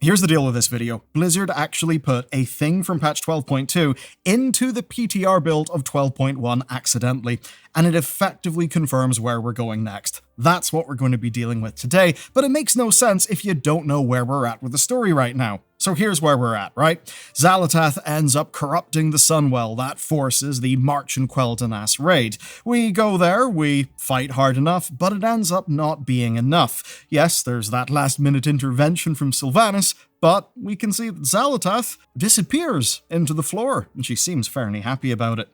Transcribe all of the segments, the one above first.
Here's the deal with this video. Blizzard actually put a thing from patch 12.2 into the PTR build of 12.1 accidentally, and it effectively confirms where we're going next. That's what we're going to be dealing with today, but it makes no sense if you don't know where we're at with the story right now. So here's where we're at, right? Xal'atath ends up corrupting the Sunwell. That forces the March and Quel'Danas raid. We go there, we fight hard enough, but it ends up not being enough. Yes, there's that last-minute intervention from Sylvanas, but we can see that Xal'atath disappears into the floor, and she seems fairly happy about it.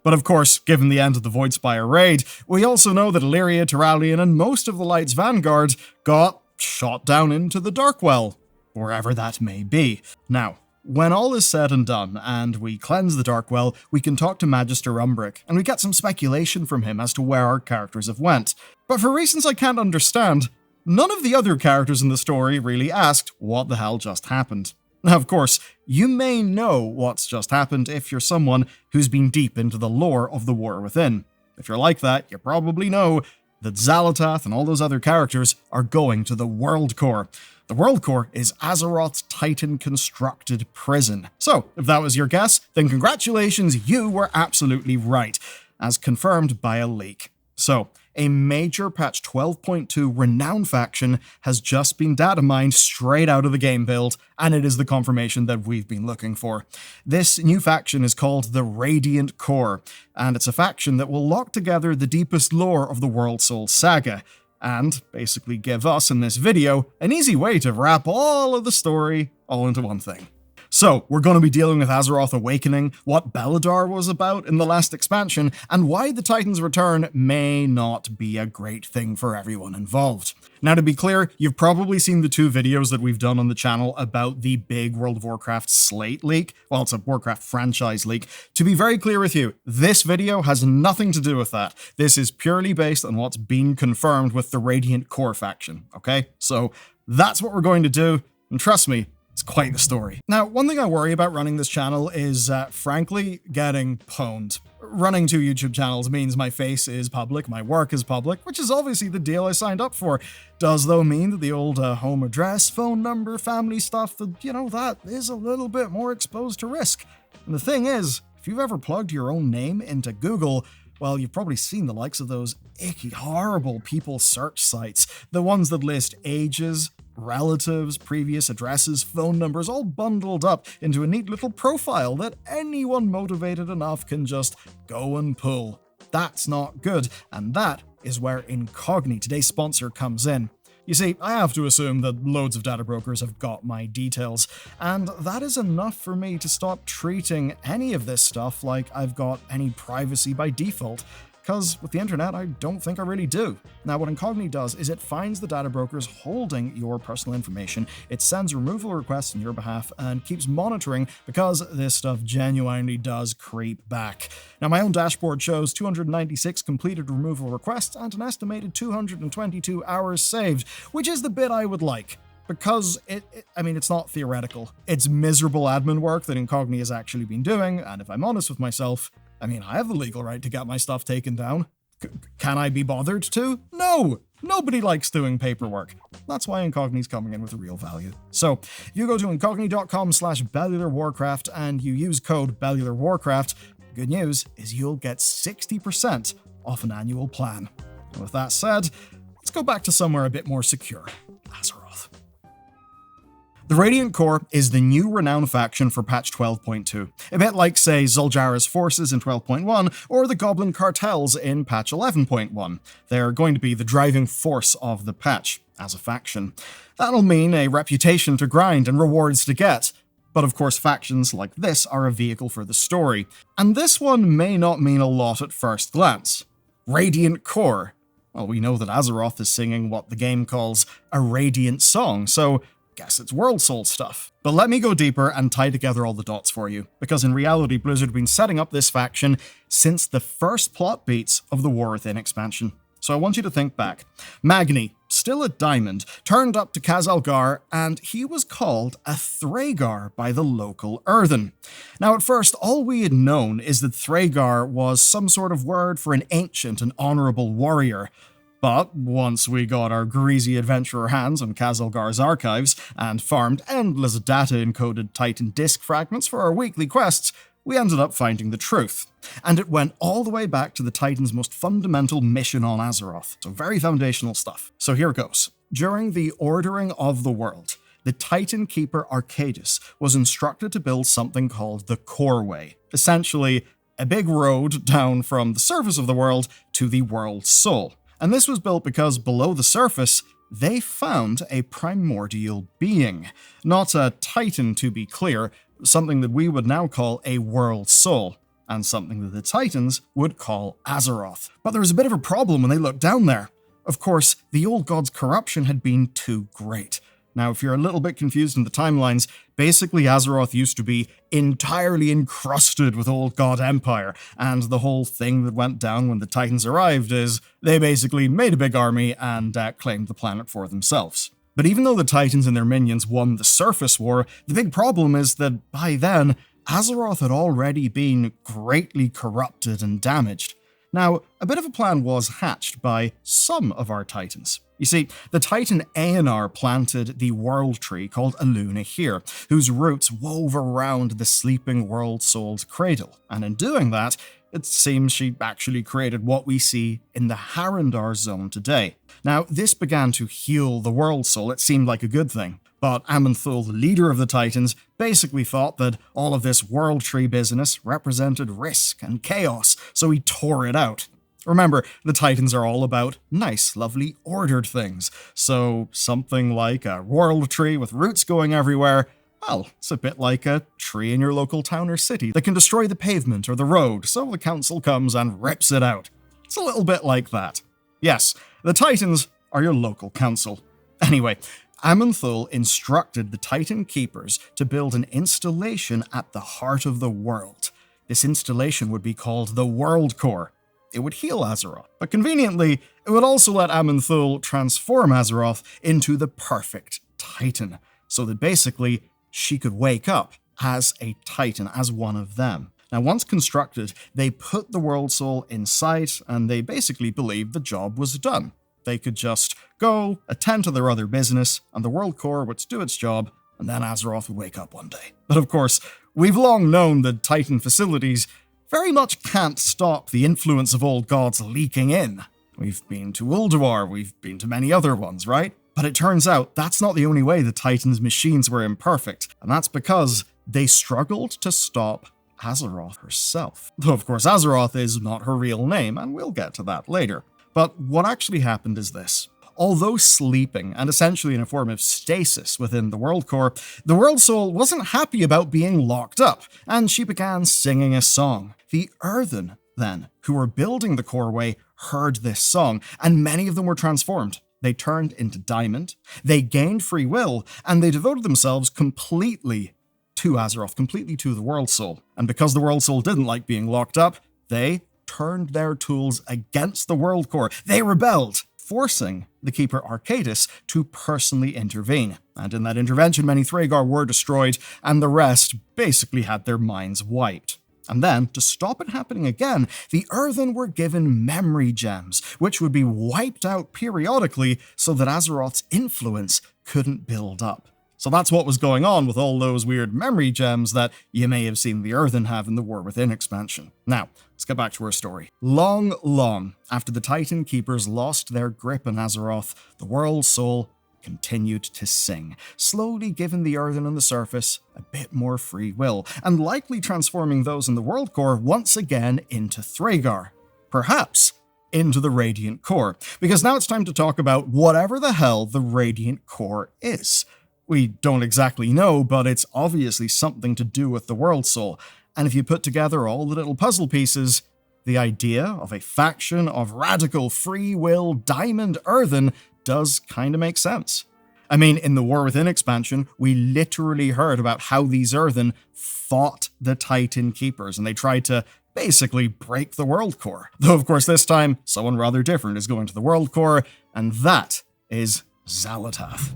But of course, given the end of the Voidspire raid, we also know that Illyria, Turalyon, and most of the Light's Vanguard got shot down into the Darkwell, wherever that may be. Now, when all is said and done, and we cleanse the Darkwell, we can talk to Magister Umbric, and we get some speculation from him as to where our characters have went. But for reasons I can't understand, none of the other characters in the story really asked what the hell just happened. Now, of course, you may know what's just happened if you're someone who's been deep into the lore of the War Within. If you're like that, you probably know that Xal'atath and all those other characters are going to the Worldcore. The Worldcore is Azeroth's Titan-constructed prison. So, if that was your guess, then congratulations, you were absolutely right, as confirmed by a leak. So, a major patch 12.2 renowned faction has just been data mined straight out of the game build, and it is the confirmation that we've been looking for. This new faction is called the Radiant Core, and it's a faction that will lock together the deepest lore of the World Soul saga, and basically give us, in this video, an easy way to wrap all of the story all into one thing. So, we're going to be dealing with Azeroth Awakening, what Bellular was about in the last expansion, and why the Titan's return may not be a great thing for everyone involved. Now, to be clear, you've probably seen the two videos that we've done on the channel about the big World of Warcraft slate leak. Well, it's a Warcraft franchise leak. To be very clear with you, this video has nothing to do with that. This is purely based on what's been confirmed with the Radiant Core faction, okay? So, that's what we're going to do, and trust me, it's quite the story. Now, one thing I worry about running this channel is, frankly, getting pwned. Running two YouTube channels means my face is public, my work is public, which is obviously the deal I signed up for. Does, though, mean that the old home address, phone number, family stuff, that is a little bit more exposed to risk. And the thing is, if you've ever plugged your own name into Google, well, you've probably seen the likes of those icky, horrible people search sites. The ones that list ages, relatives, previous addresses, phone numbers, all bundled up into a neat little profile that anyone motivated enough can just go and pull. That's not good, and that is where Incogni, today's sponsor, comes in. You see, I have to assume that loads of data brokers have got my details, and that is enough for me to stop treating any of this stuff like I've got any privacy by default. Because with the internet, I don't think I really do. Now, what Incogni does is it finds the data brokers holding your personal information, it sends removal requests on your behalf, and keeps monitoring because this stuff genuinely does creep back. Now, my own dashboard shows 296 completed removal requests and an estimated 222 hours saved, which is the bit I would like. Because it's not theoretical. It's miserable admin work that Incogni has actually been doing, and if I'm honest with myself, I have the legal right to get my stuff taken down. Can I be bothered to? No! Nobody likes doing paperwork. That's why Incogni's coming in with real value. So, if you go to incogni.com/BellularWarcraft and you use code BellularWarcraft, good news is you'll get 60% off an annual plan. And with that said, let's go back to somewhere a bit more secure. Azeroth. The Radiant Core is the new renowned faction for patch 12.2, a bit like, say, Zul'Jara's forces in 12.1 or the Goblin cartels in patch 11.1. They're going to be the driving force of the patch, as a faction. That'll mean a reputation to grind and rewards to get. But of course, factions like this are a vehicle for the story, and this one may not mean a lot at first glance. Radiant Core. Well, we know that Azeroth is singing what the game calls a radiant song, so guess it's World Soul stuff. But let me go deeper and tie together all the dots for you, because in reality Blizzard have been setting up this faction since the first plot beats of the War Within expansion. So I want you to think back. Magni, still a diamond, turned up to Khazalgar, and he was called a Thragar by the local Earthen. Now at first, all we had known is that Thragar was some sort of word for an ancient and honourable warrior. But once we got our greasy adventurer hands on Kazilgar's archives and farmed endless data-encoded Titan disk fragments for our weekly quests, we ended up finding the truth. And it went all the way back to the Titan's most fundamental mission on Azeroth. So very foundational stuff. So here goes. During the Ordering of the World, the Titan Keeper Arcadis was instructed to build something called the Core Way. Essentially, a big road down from the surface of the world to the world's soul. And this was built because below the surface, they found a primordial being. Not a Titan, to be clear, something that we would now call a world soul, and something that the Titans would call Azeroth. But there was a bit of a problem when they looked down there. Of course, the old god's corruption had been too great. Now, if you're a little bit confused in the timelines, basically Azeroth used to be entirely encrusted with Old God Empire, and the whole thing that went down when the Titans arrived is they basically made a big army and claimed the planet for themselves. But even though the Titans and their minions won the surface war, the big problem is that by then, Azeroth had already been greatly corrupted and damaged. Now, a bit of a plan was hatched by some of our Titans. You see, the Titan Aenar planted the world tree called Aluna here, whose roots wove around the sleeping world soul's cradle. And in doing that, it seems she actually created what we see in the Harrendar zone today. Now, this began to heal the world soul. It seemed like a good thing. But Aman'Thul, the leader of the Titans, basically thought that all of this world tree business represented risk and chaos, so he tore it out. Remember, the Titans are all about nice, lovely, ordered things, so something like a world tree with roots going everywhere, well, it's a bit like a tree in your local town or city that can destroy the pavement or the road, so the council comes and rips it out. It's a little bit like that. Yes, the Titans are your local council. Anyway, Aman'Thul instructed the Titan Keepers to build an installation at the heart of the world. This installation would be called the Worldcore. It would heal Azeroth, but conveniently, it would also let Aman'Thul transform Azeroth into the perfect Titan, so that basically she could wake up as a Titan, as one of them. Now, once constructed, they put the World Soul inside, and they basically believed the job was done. They could just go, attend to their other business, and the Worldcore would do its job, and then Azeroth would wake up one day. But of course, we've long known that Titan facilities very much can't stop the influence of old gods leaking in. We've been to Ulduar, we've been to many other ones, right? But it turns out that's not the only way the Titan's machines were imperfect, and that's because they struggled to stop Azeroth herself. Though of course Azeroth is not her real name, and we'll get to that later. But what actually happened is this. Although sleeping, and essentially in a form of stasis within the Worldcore, the World Soul wasn't happy about being locked up, and she began singing a song. The Earthen, then, who were building the Core Way, heard this song, and many of them were transformed. They turned into diamond, they gained free will, and they devoted themselves completely to Azeroth, completely to the World Soul. And because the World Soul didn't like being locked up, they turned their tools against the Worldcore. They rebelled, forcing the Keeper Arcadis to personally intervene. And in that intervention, many Thragar were destroyed, and the rest basically had their minds wiped. And then, to stop it happening again, the Earthen were given memory gems, which would be wiped out periodically so that Azeroth's influence couldn't build up. So that's what was going on with all those weird memory gems that you may have seen the Earthen have in the War Within expansion. Now, let's get back to our story. Long after the Titan Keepers lost their grip on Azeroth, the World Soul continued to sing, slowly giving the Earthen on the surface a bit more free will, and likely transforming those in the Worldcore once again into Thragar. Perhaps into the Radiant Core, because now it's time to talk about whatever the hell the Radiant Core is. We don't exactly know, but it's obviously something to do with the World Soul, and if you put together all the little puzzle pieces, the idea of a faction of radical free will diamond Earthen does kind of make sense. I mean, in the War Within expansion, we literally heard about how these Earthen fought the Titan Keepers, and they tried to basically break the Worldcore. Though, of course, this time, someone rather different is going to the Worldcore, and that is Xal'atath.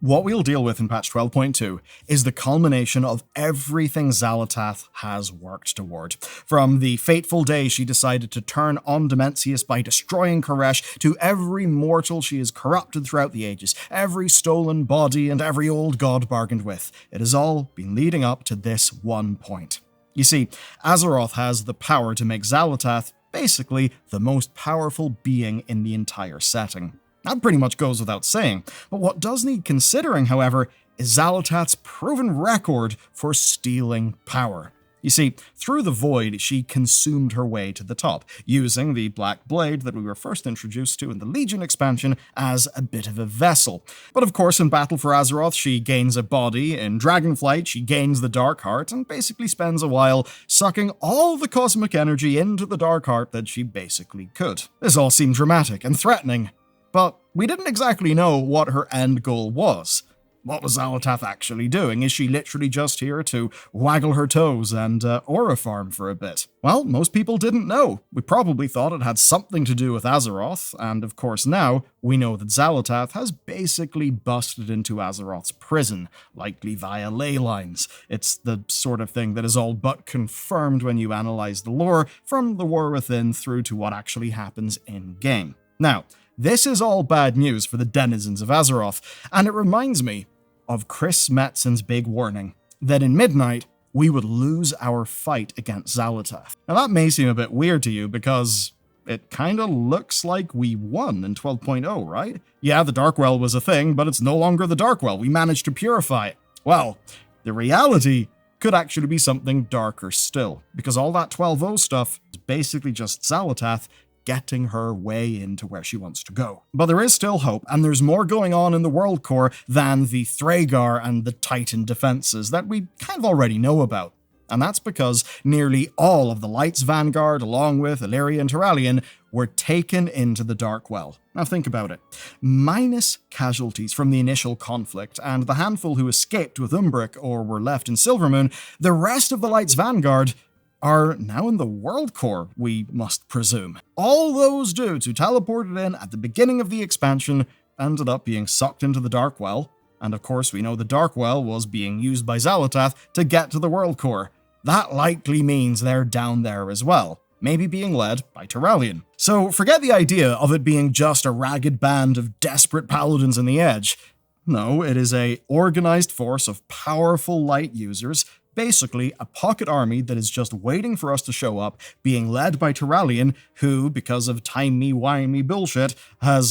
What we'll deal with in patch 12.2 is the culmination of everything Xal'atath has worked toward. From the fateful day she decided to turn on Dimensius by destroying Koresh, to every mortal she has corrupted throughout the ages, every stolen body and every old god bargained with. It has all been leading up to this one point. You see, Azeroth has the power to make Xal'atath basically the most powerful being in the entire setting. That pretty much goes without saying, but what does need considering, however, is Xal'atath's proven record for stealing power. You see, through the Void, she consumed her way to the top, using the Black Blade that we were first introduced to in the Legion expansion as a bit of a vessel. But of course, in Battle for Azeroth, she gains a body, in Dragonflight, she gains the Dark Heart, and basically spends a while sucking all the cosmic energy into the Dark Heart that she basically could. This all seemed dramatic and threatening, but we didn't exactly know what her end goal was. What was Xal'atath actually doing? Is she literally just here to waggle her toes and aura farm for a bit? Well, most people didn't know. We probably thought it had something to do with Azeroth, and of course now we know that Xal'atath has basically busted into Azeroth's prison, likely via ley lines. It's the sort of thing that is all but confirmed when you analyze the lore, from the War Within through to what actually happens in-game. Now, this is all bad news for the denizens of Azeroth, and it reminds me of Chris Metzen's big warning that in Midnight, we would lose our fight against Xal'atath. Now that may seem a bit weird to you because it kinda looks like we won in 12.0, right? Yeah, the Darkwell was a thing, but it's no longer the Darkwell. We managed to purify it. Well, the reality could actually be something darker still, because all that 12.0 stuff is basically just Xal'atath getting her way into where she wants to go. But there is still hope, and there's more going on in the Worldcore than the Thragar and the Titan defenses that we kind of already know about. And that's because nearly all of the Light's Vanguard, along with Illyria and Turalyon, were taken into the Darkwell. Now think about it. Minus casualties from the initial conflict, and the handful who escaped with Umbric or were left in Silvermoon, the rest of the Light's Vanguard are now in the Worldcore, we must presume. All those dudes who teleported in at the beginning of the expansion ended up being sucked into the Darkwell, and of course we know the Darkwell was being used by Xal'atath to get to the Worldcore. That likely means they're down there as well, maybe being led by Turalyon. So forget the idea of it being just a ragged band of desperate paladins in the Edge. No, it is a organized force of powerful light users, basically a pocket army that is just waiting for us to show up, being led by Turalyon, who, because of timey-wimey bullshit, has,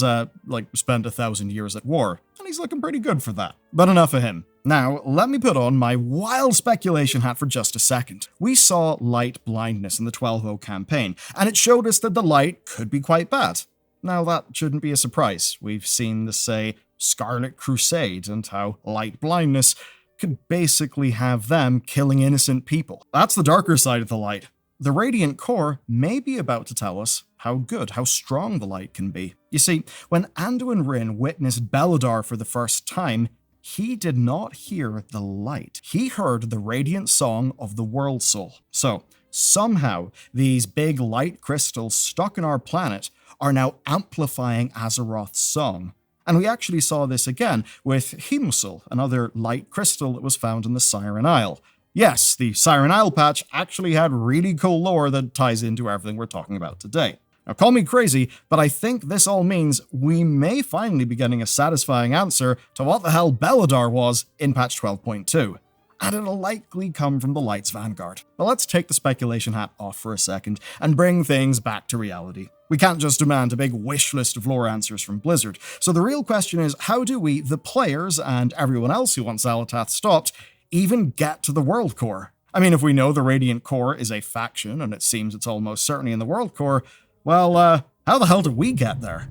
spent 1,000 years at war. And he's looking pretty good for that. But enough of him. Now, let me put on my wild speculation hat for just a second. We saw light blindness in the 12.0 campaign, and it showed us that the light could be quite bad. Now, that shouldn't be a surprise. We've seen the, say, Scarlet Crusade, and how light blindness could basically have them killing innocent people. That's the darker side of the light. The Radiant Core may be about to tell us how good, how strong the light can be. You see, when Anduin Wrynn witnessed Bellular for the first time, he did not hear the light. He heard the radiant song of the World Soul. So, somehow, these big light crystals stuck in our planet are now amplifying Azeroth's song. And we actually saw this again with Himusil, another light crystal that was found in the Siren Isle. Yes, the Siren Isle patch actually had really cool lore that ties into everything we're talking about today. Now call me crazy, but I think this all means we may finally be getting a satisfying answer to what the hell Bellular was in patch 12.2. And it'll likely come from the Light's Vanguard. But let's take the speculation hat off for a second and bring things back to reality. We can't just demand a big wish list of lore answers from Blizzard. So the real question is, how do we, the players, and everyone else who wants Xal'atath stopped, even get to the Worldcore? I mean, if we know the Radiant Core is a faction, and it seems it's almost certainly in the Worldcore, well, how the hell did we get there?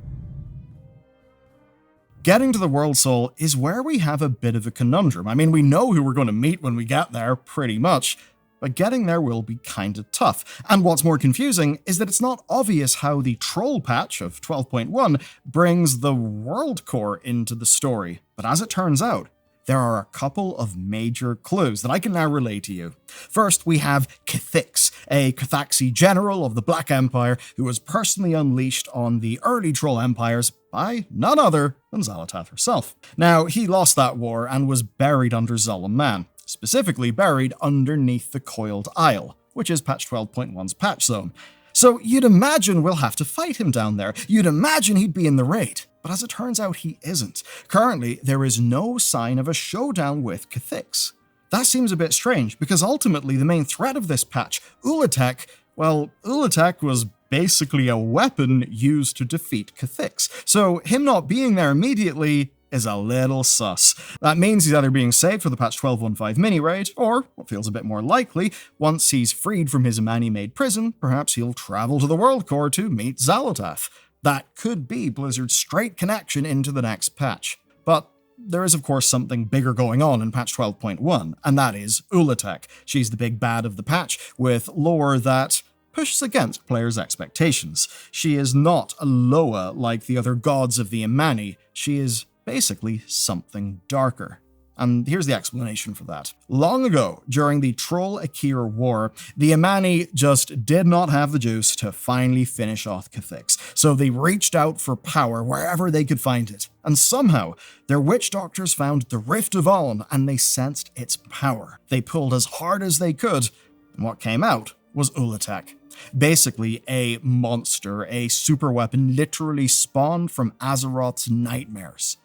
Getting to the World Soul is where we have a bit of a conundrum. I mean, we know who we're going to meet when we get there, pretty much, but getting there will be kinda tough. And what's more confusing is that it's not obvious how the Troll patch of 12.1 brings the Worldcore into the story. But as it turns out, there are a couple of major clues that I can now relay to you. First, we have Cathix, a Cathaxi general of the Black Empire who was personally unleashed on the early Troll empires by none other than Xal'atath herself. Now, he lost that war and was buried under Zalum, specifically buried underneath the Coiled Isle, which is patch 12.1's patch zone. So you'd imagine we'll have to fight him down there. You'd imagine he'd be in the raid. But as it turns out, he isn't. Currently, there is no sign of a showdown with Cathix. That seems a bit strange, because ultimately the main threat of this patch, Ulatek, well, Ulatek was basically a weapon used to defeat Cathix. So him not being there immediately is a little sus. That means he's either being saved for the patch 12.15 mini-raid, or, what feels a bit more likely, once he's freed from his Imani-made prison, perhaps he'll travel to the Worldcore to meet Xal'atath. That could be Blizzard's straight connection into the next patch. But there is of course something bigger going on in patch 12.1, and that is Ulatek. She's the big bad of the patch, with lore that pushes against players' expectations. She is not a Loa like the other gods of the Imani, she is basically something darker. And here's the explanation for that. Long ago, during the Troll-Akir War, the Imani just did not have the juice to finally finish off Cathix, so they reached out for power wherever they could find it. And somehow, their witch doctors found the Rift of On, and they sensed its power. They pulled as hard as they could, and what came out was Ulatek. Basically, a monster, a super weapon literally spawned from Azeroth's nightmares.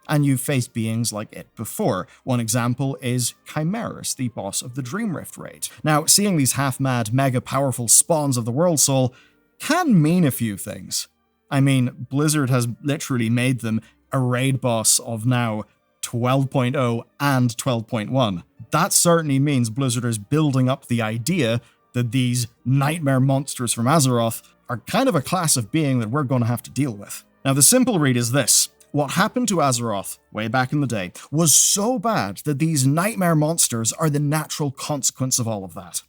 And you've faced beings like it before. One example is Chimeras, the boss of the Dreamrift raid. Now, seeing these half-mad, mega-powerful spawns of the World Soul can mean a few things. I mean, Blizzard has literally made them a raid boss of now 12.0 and 12.1. That certainly means Blizzard is building up the idea that these nightmare monsters from Azeroth are kind of a class of being that we're going to have to deal with. Now, the simple read is this. What happened to Azeroth, way back in the day, was so bad that these nightmare monsters are the natural consequence of all of that.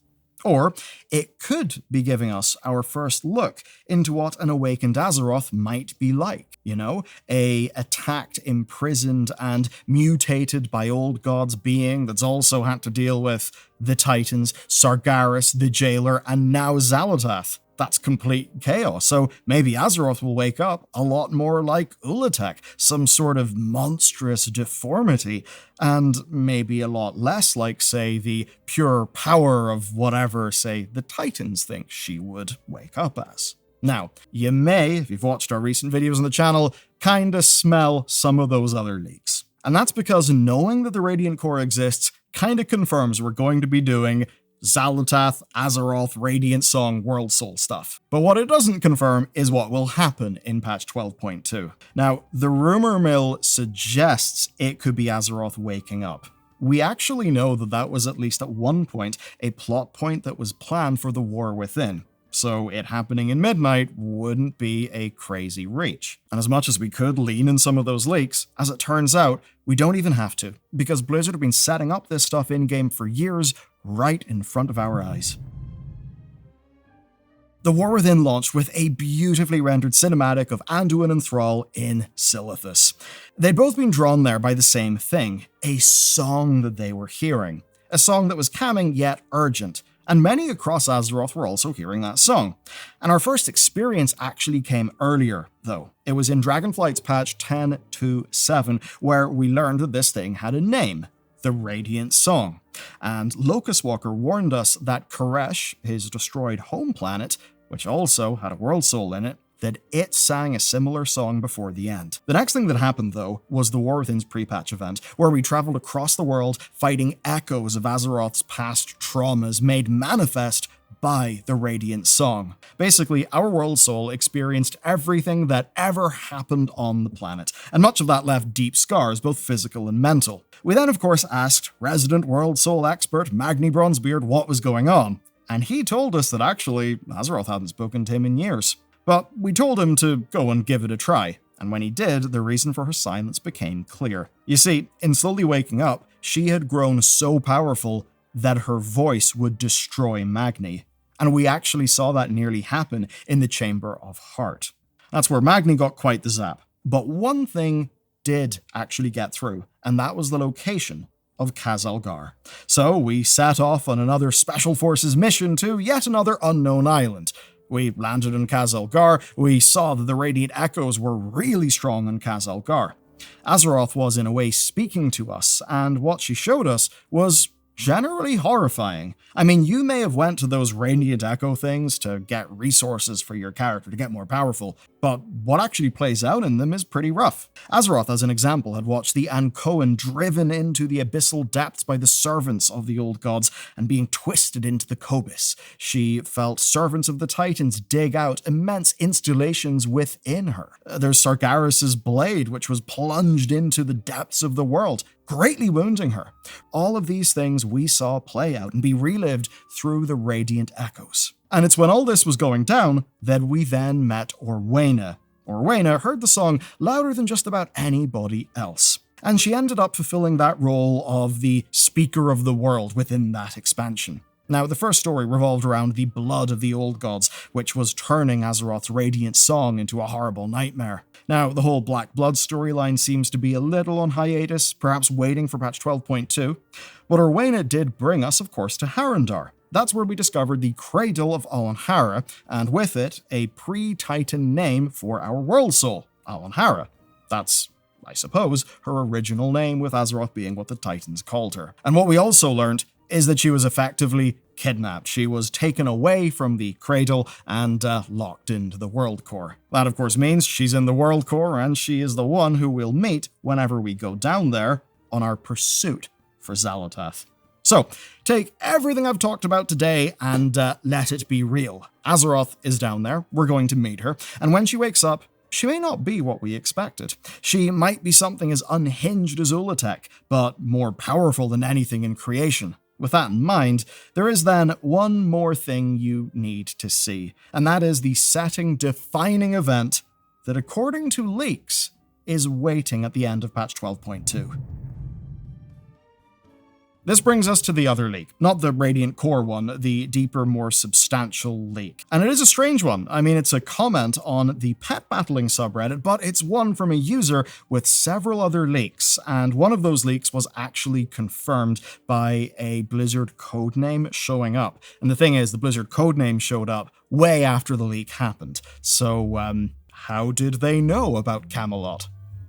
Or it could be giving us our first look into what an awakened Azeroth might be like. You know, a attacked, imprisoned, and mutated by old gods being that's also had to deal with the Titans, Sargeras, the Jailer, and now Xal'atath. That's complete chaos, so maybe Azeroth will wake up a lot more like Ulatek, some sort of monstrous deformity, and maybe a lot less like, say, the pure power of whatever, say, the Titans think she would wake up as. Now, you may, if you've watched our recent videos on the channel, kinda smell some of those other leaks. And that's because knowing that the Radiant Core exists kinda confirms we're going to be doing Xal'atath, Azeroth, Radiant Song, World Soul stuff. But what it doesn't confirm is what will happen in patch 12.2. Now, the rumor mill suggests it could be Azeroth waking up. We actually know that that was at least at one point a plot point that was planned for the War Within. So it happening in Midnight wouldn't be a crazy reach. And as much as we could lean in some of those leaks, as it turns out, we don't even have to, because Blizzard have been setting up this stuff in-game for years, right in front of our eyes. The War Within launched with a beautifully rendered cinematic of Anduin and Thrall in Silithus. They'd both been drawn there by the same thing, a song that they were hearing. A song that was calming yet urgent, and many across Azeroth were also hearing that song. And our first experience actually came earlier, though. It was in Dragonflight's patch 10.2.7, where we learned that this thing had a name, the Radiant Song. And Locust Walker warned us that Koresh, his destroyed home planet, which also had a World Soul in it, that it sang a similar song before the end. The next thing that happened, though, was the War Within's pre-patch event, where we traveled across the world fighting echoes of Azeroth's past traumas made manifest by the Radiant Song. Basically, our World Soul experienced everything that ever happened on the planet, and much of that left deep scars, both physical and mental. We then, of course, asked resident World Soul expert Magni Bronzebeard what was going on, and he told us that actually Azeroth hadn't spoken to him in years. But we told him to go and give it a try, and when he did, the reason for her silence became clear. You see, in slowly waking up, she had grown so powerful that her voice would destroy Magni, and we actually saw that nearly happen in the Chamber of Heart. That's where Magni got quite the zap. But one thing did actually get through, and that was the location of Khazalgar. So we set off on another Special Forces mission to yet another unknown island, We landed in Khaz-Elgar, we saw that the Radiant Echoes were really strong in Khaz-Elgar. Azeroth was in a way speaking to us, and what she showed us was generally horrifying. I mean, you may have went to those Radiant Echo things to get resources for your character to get more powerful, but what actually plays out in them is pretty rough. Azeroth, as an example, had watched the Ankoan driven into the abyssal depths by the servants of the old gods and being twisted into the Kobis. She felt servants of the Titans dig out immense installations within her. There's Sargeras' blade, which was plunged into the depths of the world, greatly wounding her. All of these things we saw play out and be relived through the Radiant Echoes. And it's when all this was going down that we then met Orwena. Orwena heard the song louder than just about anybody else. And she ended up fulfilling that role of the speaker of the world within that expansion. Now, the first story revolved around the blood of the old gods, which was turning Azeroth's radiant song into a horrible nightmare. Now, the whole Black Blood storyline seems to be a little on hiatus, perhaps waiting for patch 12.2. But Orwena did bring us, of course, to Harrendar. That's where we discovered the Cradle of Alanhara, and with it, a pre-Titan name for our world soul, Alanhara. That's, I suppose, her original name, with Azeroth being what the Titans called her. And what we also learned is that she was effectively kidnapped. She was taken away from the Cradle and locked into the Worldcore. That, of course, means she's in the Worldcore, and she is the one who we'll meet whenever we go down there on our pursuit for Xal'atath. So, take everything I've talked about today and let it be real. Azeroth is down there, we're going to meet her, and when she wakes up, she may not be what we expected. She might be something as unhinged as Ulatek, but more powerful than anything in creation. With that in mind, there is then one more thing you need to see, and that is the setting-defining event that, according to leaks, is waiting at the end of patch 12.2. This brings us to the other leak, not the Radiant Core one, the deeper, more substantial leak. And it is a strange one. I mean, it's a comment on the pet battling subreddit, but it's one from a user with several other leaks, and one of those leaks was actually confirmed by a Blizzard codename showing up. And the thing is, the Blizzard codename showed up way after the leak happened. So, how did they know about Camelot?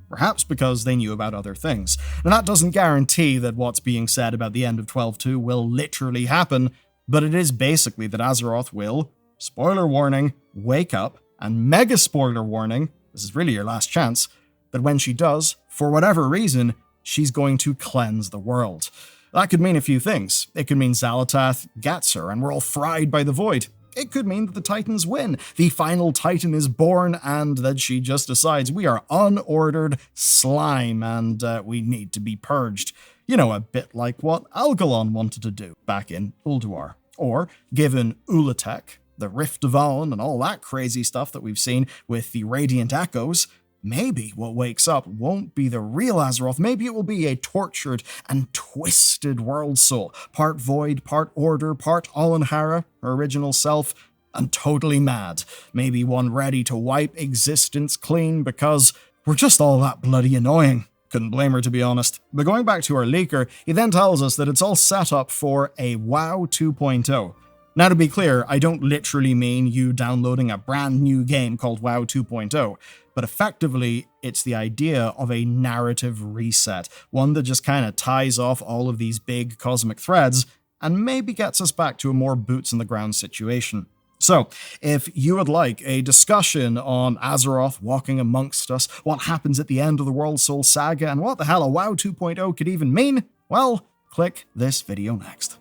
Perhaps because they knew about other things. Now, that doesn't guarantee that what's being said about the end of 12.2 will literally happen, but it is basically that Azeroth will, spoiler warning, wake up, and mega spoiler warning, this is really your last chance, that when she does, for whatever reason, she's going to cleanse the world. That could mean a few things. It could mean Xal'atath gets her and we're all fried by the void. It could mean that the Titans win, the final Titan is born, and that she just decides we are unordered slime and we need to be purged. You know, a bit like what Algalon wanted to do back in Ulduar. Or, given Ulatek, the Rift of Allen, and all that crazy stuff that we've seen with the Radiant Echoes, maybe what wakes up won't be the real Azeroth, maybe it will be a tortured and twisted world soul, part void, part order, part Alanhara, her original self, and totally mad. Maybe one ready to wipe existence clean because we're just all that bloody annoying. Couldn't blame her, to be honest. But going back to our leaker, he then tells us that it's all set up for a WoW 2.0. Now, to be clear, I don't literally mean you downloading a brand new game called WoW 2.0, but effectively, it's the idea of a narrative reset, one that just kind of ties off all of these big cosmic threads and maybe gets us back to a more boots-on-the-ground situation. So, if you would like a discussion on Azeroth walking amongst us, what happens at the end of the World Soul Saga, and what the hell a WoW 2.0 could even mean, well, click this video next.